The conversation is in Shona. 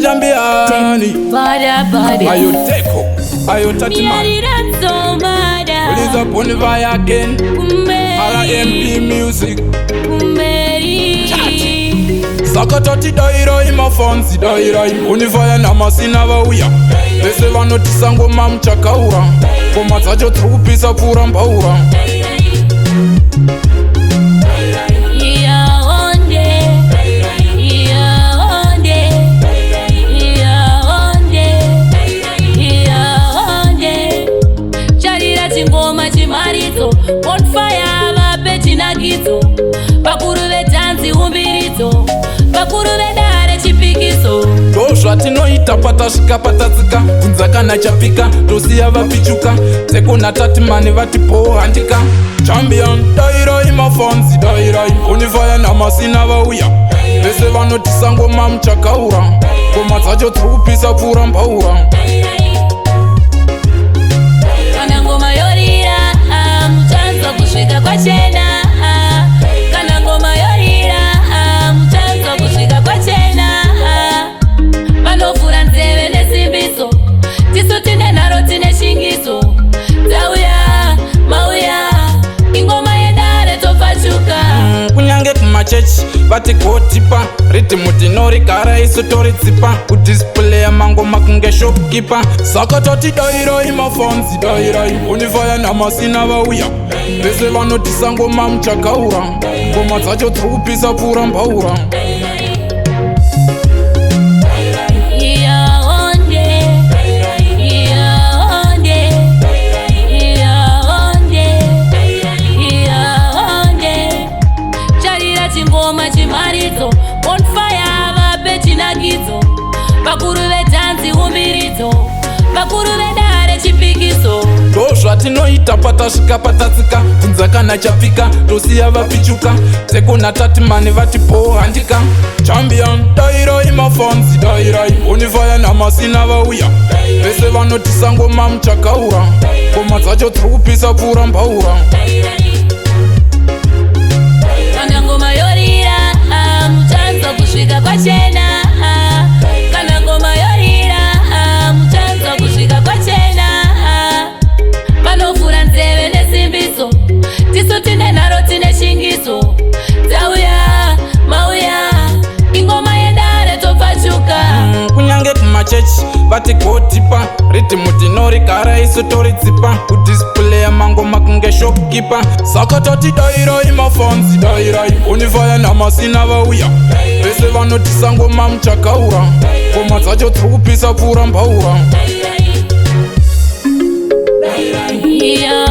Jambiani Ayo Teko Ayo Tatimani Police up on the fire again RMP music Sakatati dairo ima fancy dairo Unifaya na masina vauya Pese vano tisango mamchakaura Koma tajo trupisa pura mbaura Chingoma chimarizo on fire vapechi nagizo bakuru vetanzi umbirizo bakuru vedare chipikiso Tosha tinoita patasvika patatsika kunzakana chapika tosiya vapichuka sekuna tatimani vatipo handika Champion dairo imafansi dairo unifaya namasina vauya vese vanotisango mamchakaura koma dzacho trupisa pura mbaura Kwachena kana ngoma yorira mutanzo kusvika kwachena vanovhura nzeve nesimbiso tisu tine nharo tine shingiso dzauya mauya ingoma yedare topfachuka kunyange kumachechi vati gotipa ridhimu tinorigara isu toritsipa kudispuleya mangoma kunge shopkeeper saka toti dairo imafansi dairo unifaya namasina vauya vese vanotisango mamchakaura ngoma dzacho trupisa pura mbaura chingoma chimaridzo on fire vapechi nagidzo bakuru vetanzi umbiridzo bakuru vedare chipikiso ndozvatinoita patasvika patatsika kunzakana chapika tosiya vapichuka sekuna tatimani vatipo handika Champion dairo imafansi dairo unifaya namasina vauya vese vanotisango mamchakaura koma dzacho trupisa pura mbaura kana ngoma yorira mutanzo kusvika kwachena kana ngoma yorira mutanzo kusvika kwachena vanovhura nzeve nesimbiso tisu tine nharo tine shingiso dzauya mauya ingoma yedare topfachuka kunyange kumachechi vati gotipa ridhimu tinorigara isu toritsipa kudispuleya mangoma kunge shopkeeper saka toti dairo imafansi dairo unifaya namasina vauya vese vanotisango mamchakaura koma dzacho trupisa pura mbaura yeah.